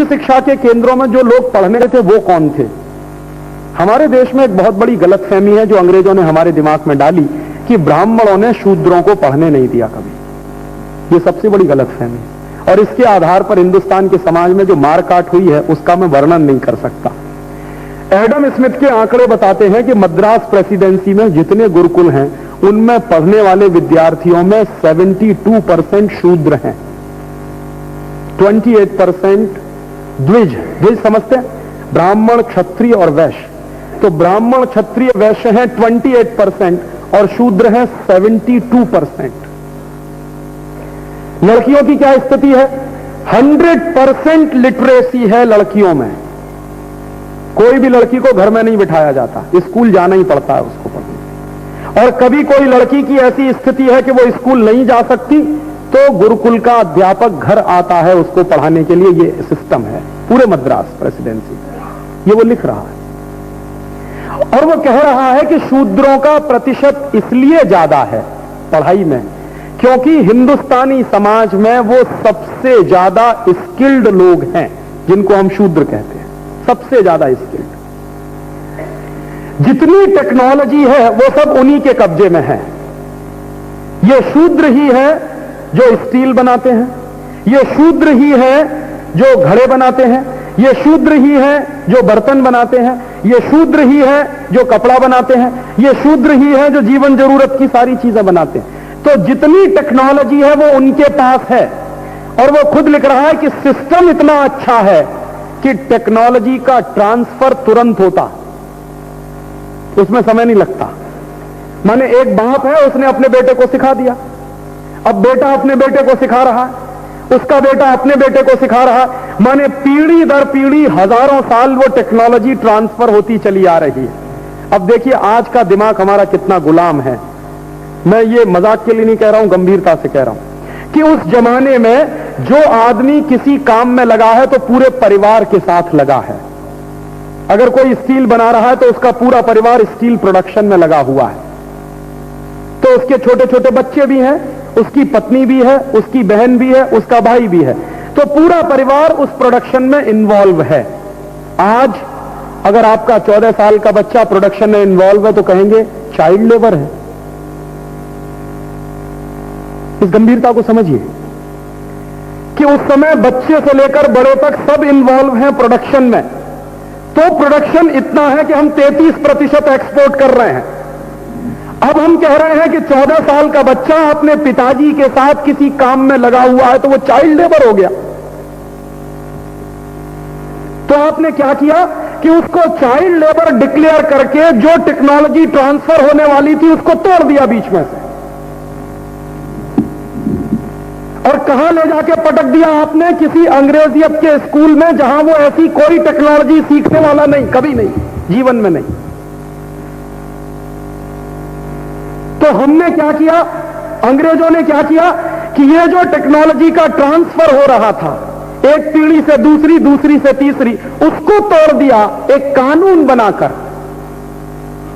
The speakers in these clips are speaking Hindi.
उच्च शिक्षा के केंद्रों में जो लोग पढ़ने थे वो कौन थे? हमारे देश में एक बहुत बड़ी गलतफहमी है जो अंग्रेजों ने हमारे दिमाग में डाली कि ब्राह्मणों ने शूद्रों को पढ़ने नहीं दिया कभी। ये सबसे बड़ी गलतफहमी है और इसके आधार पर हिंदुस्तान के समाज में जो मारकाट हुई है उसका मैं वर्णन नहीं कर सकता। एडम स्मिथ के आंकड़े बताते हैं कि मद्रास प्रेसिडेंसी में जितने गुरुकुल हैं उनमें पढ़ने वाले विद्यार्थियों में 72% शूद्र हैं, 28% द्विज। द्विज समझते हैं? ब्राह्मण, क्षत्रिय और वैश्य। तो ब्राह्मण, क्षत्रिय, वैश्य हैं 28% और शूद्र हैं 72%। लड़कियों की क्या स्थिति है? 100% लिटरेसी है लड़कियों में। कोई भी लड़की को घर में नहीं बिठाया जाता, स्कूल जाना ही पड़ता है उसको पढ़ने। और कभी कोई लड़की की ऐसी स्थिति है कि वो स्कूल नहीं जा सकती तो गुरुकुल का अध्यापक घर आता है उसको पढ़ाने के लिए। ये सिस्टम है पूरे मद्रास प्रेसिडेंसी, ये वो लिख रहा है। और वो कह रहा है कि शूद्रों का प्रतिशत इसलिए ज्यादा है पढ़ाई में क्योंकि हिंदुस्तानी समाज में वो सबसे ज्यादा स्किल्ड लोग हैं जिनको हम शूद्र कहते हैं, सबसे ज्यादा स्किल्ड। जितनी टेक्नोलॉजी है वो सब उन्हीं के कब्जे में है। ये शूद्र ही है जो स्टील बनाते हैं, ये शूद्र ही है जो घड़े बनाते हैं, ये शूद्र ही है जो बर्तन बनाते हैं, ये शूद्र ही है जो कपड़ा बनाते हैं, ये शूद्र ही है जो जीवन जरूरत की सारी चीजें बनाते हैं। तो जितनी टेक्नोलॉजी है वो उनके पास है। और वो खुद लिख रहा है कि सिस्टम इतना अच्छा है कि टेक्नोलॉजी का ट्रांसफर तुरंत होता, उसमें समय नहीं लगता। माने एक बाप है, उसने अपने बेटे को सिखा दिया, अब बेटा अपने बेटे को सिखा रहा है, उसका बेटा अपने बेटे को सिखा रहा है। माने पीढ़ी दर पीढ़ी हजारों साल वो टेक्नोलॉजी ट्रांसफर होती चली आ रही है। अब देखिए आज का दिमाग हमारा कितना गुलाम है। मैं ये मजाक के लिए नहीं कह रहा हूं, गंभीरता से कह रहा हूं कि उस जमाने में जो आदमी किसी काम में लगा है तो पूरे परिवार के साथ लगा है। अगर कोई स्टील बना रहा है तो उसका पूरा परिवार स्टील प्रोडक्शन में लगा हुआ है। तो उसके छोटे छोटे बच्चे भी हैं, उसकी पत्नी भी है, उसकी बहन भी है, उसका भाई भी है। तो पूरा परिवार उस प्रोडक्शन में इन्वॉल्व है। आज अगर आपका 14 साल का बच्चा प्रोडक्शन में इन्वॉल्व है तो कहेंगे चाइल्ड लेबर है। इस गंभीरता को समझिए कि उस समय बच्चे से लेकर बड़े तक सब इन्वॉल्व हैं प्रोडक्शन में। तो प्रोडक्शन इतना है कि हम 33% एक्सपोर्ट कर रहे हैं। अब हम कह रहे हैं कि 14 साल का बच्चा अपने पिताजी के साथ किसी काम में लगा हुआ है तो वो चाइल्ड लेबर हो गया। तो आपने क्या किया कि उसको चाइल्ड लेबर डिक्लेयर करके जो टेक्नोलॉजी ट्रांसफर होने वाली थी उसको तोड़ दिया बीच में से। और कहां ले जाके पटक दिया आपने? किसी अंग्रेजियत के स्कूल में जहां वो ऐसी कोई टेक्नोलॉजी सीखने वाला नहीं, कभी नहीं, जीवन में नहीं। तो हमने क्या किया, अंग्रेजों ने क्या किया कि ये जो टेक्नोलॉजी का ट्रांसफर हो रहा था एक पीढ़ी से दूसरी, दूसरी से तीसरी, उसको तोड़ दिया एक कानून बनाकर।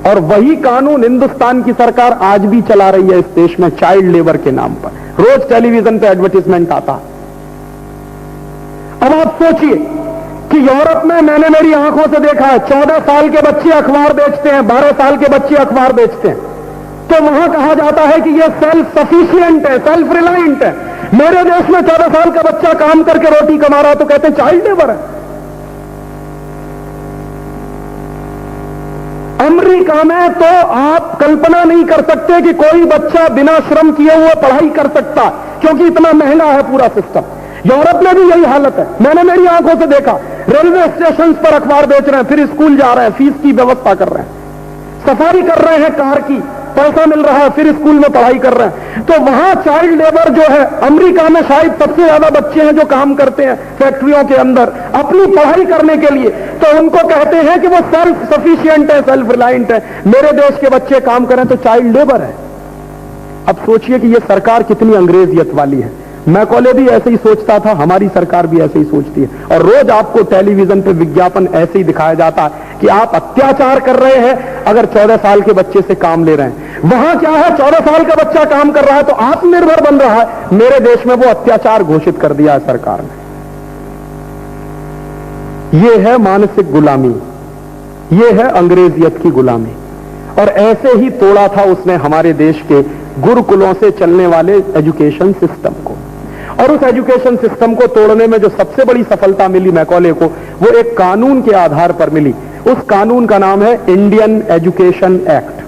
और वही कानून हिंदुस्तान की सरकार आज भी चला रही है इस देश में चाइल्ड लेबर के नाम पर। रोज टेलीविजन पे एडवर्टाइजमेंट आता। अब आप सोचिए कि यूरोप में मैंने मेरी आंखों से देखा है 14 साल के बच्चे अखबार बेचते हैं, 12 साल के बच्चे अखबार बेचते हैं। तो वहां कहा जाता है कि ये सेल्फ सफिशिएंट है, सेल्फ रिलायंट है। मेरे देश में 14 साल का बच्चा काम करके रोटी कमा रहा तो कहते हैं चाइल्ड लेबर है। अमेरिका में तो आप कल्पना नहीं कर सकते कि कोई बच्चा बिना श्रम किए हुए पढ़ाई कर सकता क्योंकि इतना महंगा है पूरा सिस्टम। यूरोप में भी यही हालत है, मैंने मेरी आंखों से देखा। रेलवे स्टेशन पर अखबार बेच रहे हैं, फिर स्कूल जा रहे हैं, फीस की व्यवस्था कर रहे हैं, सफारी कर रहे हैं कार की, पैसा मिल रहा है, फिर स्कूल में पढ़ाई कर रहे हैं। तो वहां चाइल्ड लेबर जो है, अमेरिका में शायद सबसे ज्यादा बच्चे हैं जो काम करते हैं फैक्ट्रियों के अंदर अपनी पढ़ाई करने के लिए। तो उनको कहते हैं कि वो सेल्फ सफिशिएंट है, सेल्फ रिलायंट है। मेरे देश के बच्चे काम करें तो चाइल्ड लेबर है। अब सोचिए कि ये सरकार कितनी अंग्रेजियत वाली है। मैकॉले भी ऐसे ही सोचता था, हमारी सरकार भी ऐसे ही सोचती है। और रोज आपको टेलीविजन पे विज्ञापन ऐसे ही दिखाया जाता है कि आप अत्याचार कर रहे हैं अगर 14 साल के बच्चे से काम ले रहे हैं। वहां क्या है, 14 साल का बच्चा काम कर रहा है तो आत्मनिर्भर बन रहा है। मेरे देश में वो अत्याचार घोषित कर दिया है सरकार ने। ये है मानसिक गुलामी, ये है अंग्रेजियत की गुलामी। और ऐसे ही तोड़ा था उसने हमारे देश के गुरुकुलों से चलने वाले एजुकेशन सिस्टम को। और उस एजुकेशन सिस्टम को तोड़ने में जो सबसे बड़ी सफलता मिली मैकॉले को, वो एक कानून के आधार पर मिली। उस कानून का नाम है इंडियन एजुकेशन एक्ट।